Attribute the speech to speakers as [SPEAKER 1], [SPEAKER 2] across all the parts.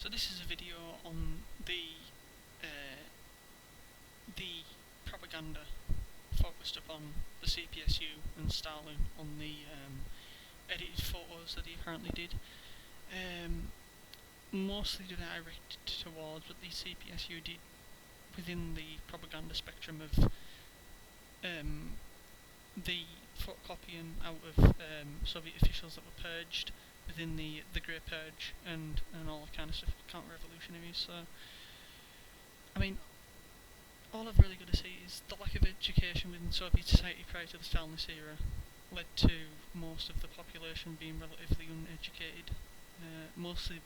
[SPEAKER 1] So this is a video on the propaganda focused upon the CPSU and Stalin on the edited photos that he apparently did. Mostly directed towards what the CPSU did within the propaganda spectrum of the photocopying out of Soviet officials that were purged within the Great Purge and all that kind of stuff, counter-revolutionaries. So, I mean, all I've really got to say is the lack of education within Soviet society prior to the Stalinist era led to most of the population being relatively uneducated, mostly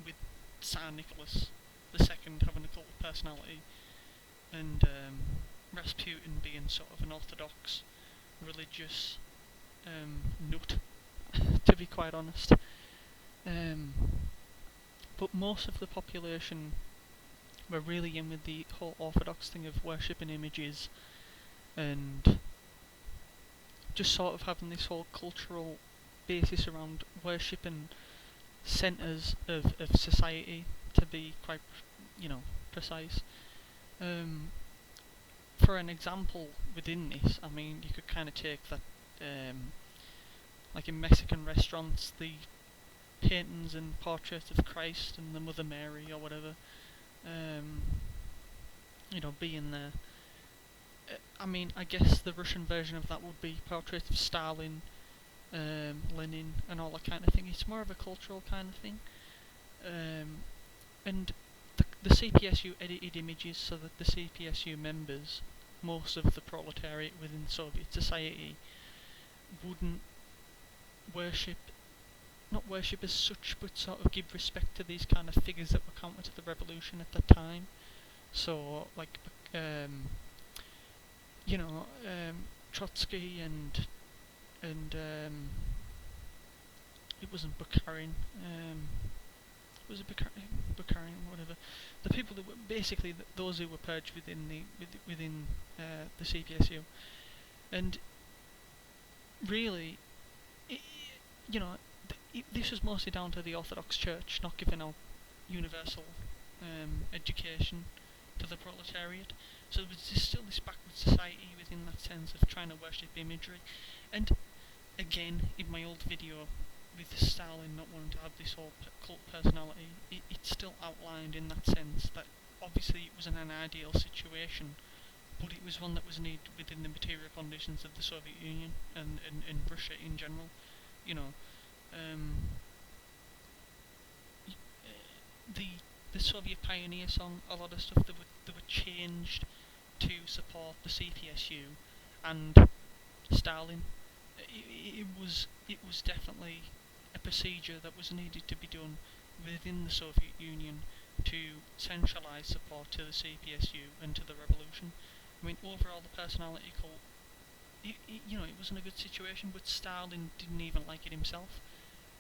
[SPEAKER 1] with Tsar Nicholas II having a cult of personality, and Rasputin being sort of an orthodox, religious nut, to be quite honest. But most of the population were really in with the whole orthodox thing of worshipping images and just sort of having this whole cultural basis around worshipping centres of society, to be quite, precise. For an example within this, I mean, you could kind of take that, like in Mexican restaurants, the paintings and portraits of Christ and the Mother Mary or whatever, being there. I mean, I guess the Russian version of that would be portraits of Stalin, Lenin, and all that kind of thing. It's more of a cultural kind of thing. And the CPSU edited images so that the CPSU members, most of the proletariat within Soviet society, wouldn't not worship as such, but sort of give respect to these kind of figures that were counter to the revolution at the time. So, like, Trotsky and it wasn't Bukharin. Was it Bukharin, whatever? The people that were basically those who were purged within the CPSU, and really, this was mostly down to the Orthodox Church not giving out universal education to the proletariat. So there was still this backward society within that sense of trying to worship imagery. And again, in my old video with Stalin not wanting to have this whole cult personality, it's still outlined in that sense that obviously it wasn't an ideal situation, but it was one that was needed within the material conditions of the Soviet Union and Russia in general. The Soviet Pioneer song, a lot of stuff that were changed to support the CPSU and Stalin. It was definitely a procedure that was needed to be done within the Soviet Union to centralise support to the CPSU and to the revolution. I mean, overall, the personality cult, it wasn't a good situation, but Stalin didn't even like it himself.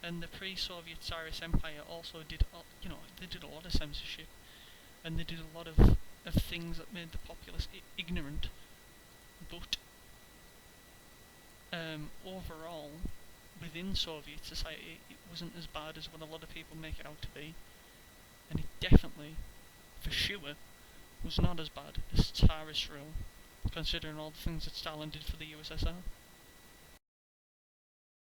[SPEAKER 1] And the pre-Soviet Tsarist Empire also did, they did a lot of censorship, and they did a lot of things that made the populace ignorant. But overall, within Soviet society, it wasn't as bad as what a lot of people make it out to be, and it definitely, for sure, was not as bad as Tsarist rule, considering all the things that Stalin did for the USSR.